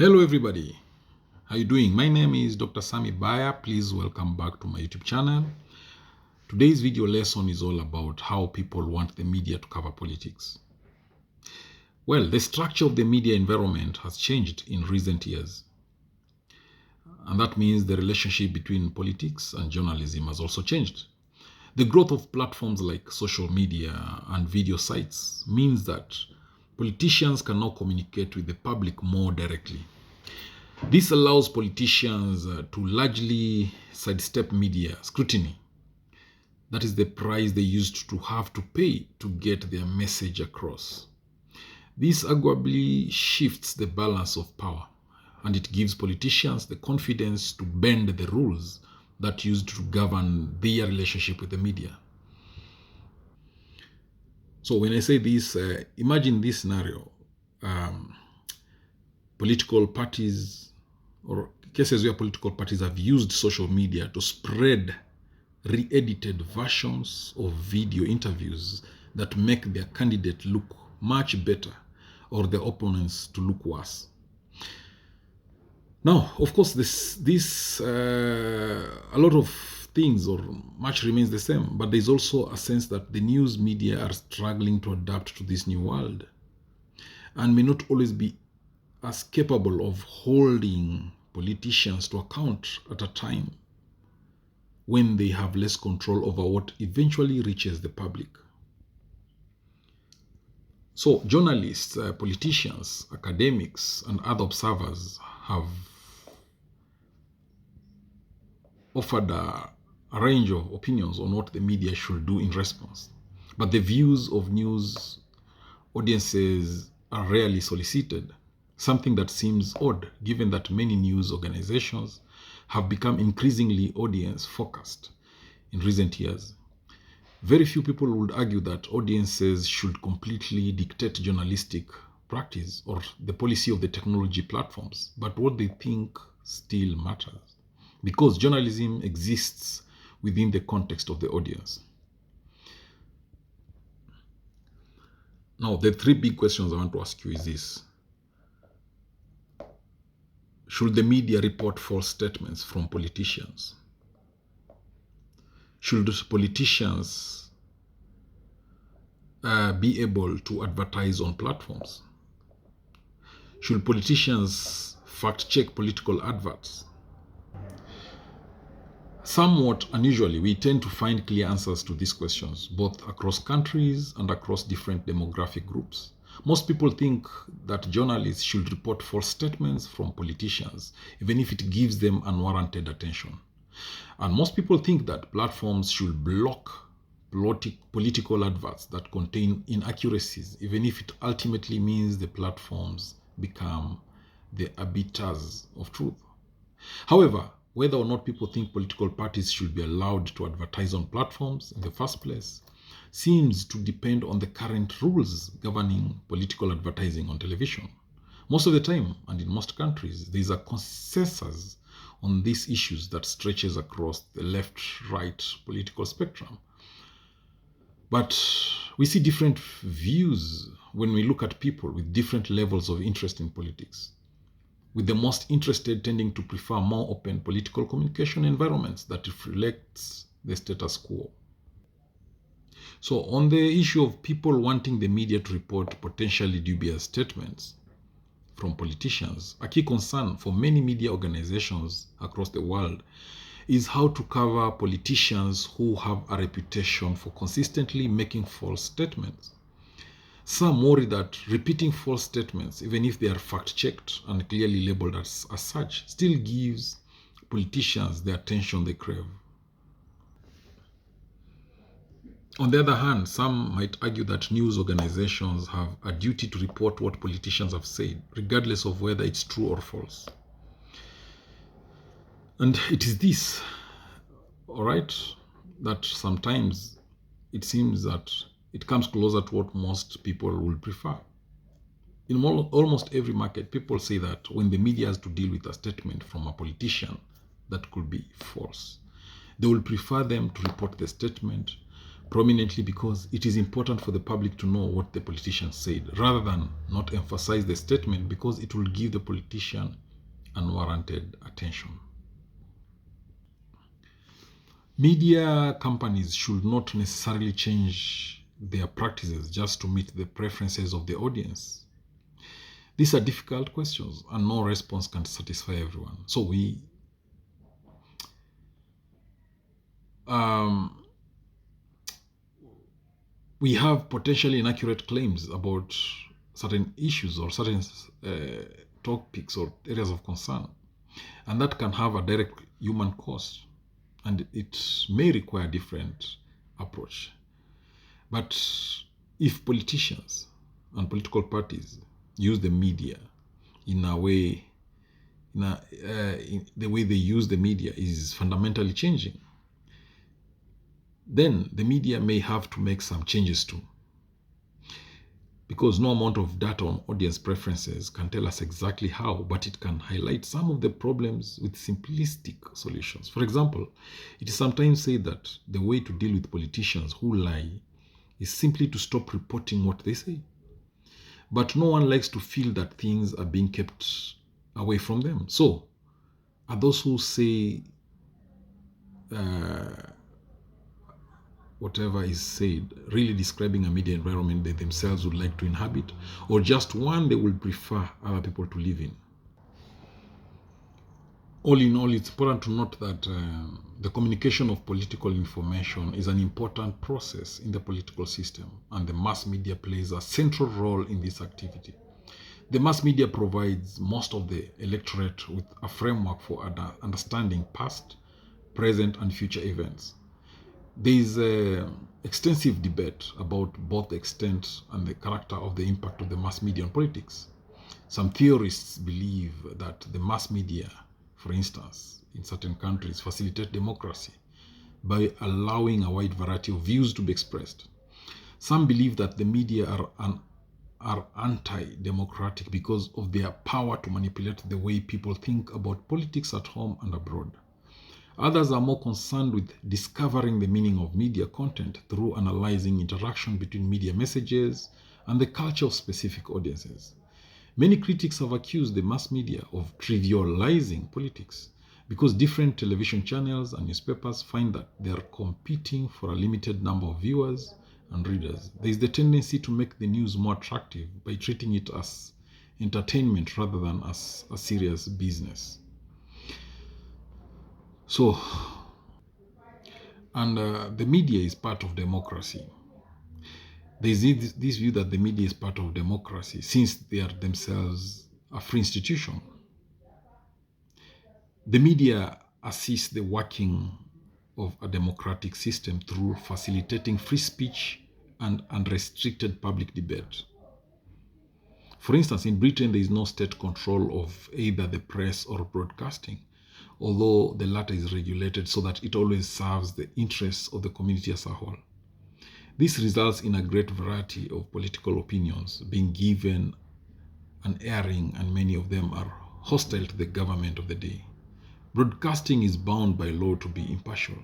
Hello everybody, how you doing? My name is Dr. Sami Baya. Please welcome back to my YouTube channel. Today's video lesson is all about how people want the media to cover politics. Well, the structure of the media environment has changed in recent years. And that means the relationship between politics and journalism has also changed. The growth of platforms like social media and video sites means that politicians can now communicate with the public more directly. This allows politicians to largely sidestep media scrutiny. That is the price they used to have to pay to get their message across. This arguably shifts the balance of power, and it gives politicians the confidence to bend the rules that used to govern their relationship with the media. So when I say this, imagine this scenario. Political parties or cases where political parties have used social media to spread re-edited versions of video interviews that make their candidate look much better or their opponents to look worse. Now, of course, a lot of things or much remains the same, but there's also a sense that the news media are struggling to adapt to this new world and may not always be as capable of holding politicians to account at a time when they have less control over what eventually reaches the public. So journalists, politicians, academics, and other observers have offered a range of opinions on what the media should do in response. But the views of news audiences are rarely solicited, something that seems odd given that many news organizations have become increasingly audience-focused in recent years. Very few people would argue that audiences should completely dictate journalistic practice or the policy of the technology platforms, but what they think still matters, because journalism exists within the context of the audience. Now, the three big questions I want to ask you is this. Should the media report false statements from politicians? Should politicians be able to advertise on platforms? Should politicians fact-check political adverts? Somewhat unusually, we tend to find clear answers to these questions, both across countries and across different demographic groups. Most people think that journalists should report false statements from politicians, even if it gives them unwarranted attention. And most people think that platforms should block political adverts that contain inaccuracies, even if it ultimately means the platforms become the arbiters of truth. However, whether or not people think political parties should be allowed to advertise on platforms in the first place seems to depend on the current rules governing political advertising on television. Most of the time, and in most countries, there is a consensus on these issues that stretches across the left-right political spectrum. But we see different views when we look at people with different levels of interest in politics, with the most interested tending to prefer more open political communication environments that reflects the status quo. So on the issue of people wanting the media to report potentially dubious statements from politicians, a key concern for many media organizations across the world is how to cover politicians who have a reputation for consistently making false statements. Some worry that repeating false statements, even if they are fact-checked and clearly labeled as such, still gives politicians the attention they crave. On the other hand, some might argue that news organizations have a duty to report what politicians have said, regardless of whether it's true or false. And it is this, all right, that sometimes it seems that it comes closer to what most people will prefer. In almost every market, people say that when the media has to deal with a statement from a politician that could be false, they will prefer them to report the statement prominently because it is important for the public to know what the politician said, rather than not emphasize the statement because it will give the politician unwarranted attention. Media companies should not necessarily change their practices just to meet the preferences of the audience. These are difficult questions and no response can satisfy everyone. So we have potentially inaccurate claims about certain issues or certain topics or areas of concern, and that can have a direct human cost, and it may require a different approach. But if politicians and political parties use the media in a way, the way they use the media is fundamentally changing, then the media may have to make some changes too. Because no amount of data on audience preferences can tell us exactly how, but it can highlight some of the problems with simplistic solutions. For example, it is sometimes said that the way to deal with politicians who lie is simply to stop reporting what they say. But no one likes to feel that things are being kept away from them. So, are those who say whatever is said really describing a media environment they themselves would like to inhabit, or just one they would prefer other people to live in? All in all, it's important to note that the communication of political information is an important process in the political system, and the mass media plays a central role in this activity. The mass media provides most of the electorate with a framework for understanding past, present, and future events. There is extensive debate about both the extent and the character of the impact of the mass media on politics. Some theorists believe that the mass media, for instance, in certain countries, facilitate democracy by allowing a wide variety of views to be expressed. Some believe that the media are anti-democratic because of their power to manipulate the way people think about politics at home and abroad. Others are more concerned with discovering the meaning of media content through analyzing interaction between media messages and the culture of specific audiences. Many critics have accused the mass media of trivializing politics because different television channels and newspapers find that they are competing for a limited number of viewers and readers. There is the tendency to make the news more attractive by treating it as entertainment rather than as a serious business. So, and the media is part of democracy. There is this view that the media is part of democracy since they are themselves a free institution. The media assists the working of a democratic system through facilitating free speech and unrestricted public debate. For instance, in Britain, there is no state control of either the press or broadcasting, although the latter is regulated so that it always serves the interests of the community as a whole. This results in a great variety of political opinions being given an airing, and many of them are hostile to the government of the day. Broadcasting is bound by law to be impartial.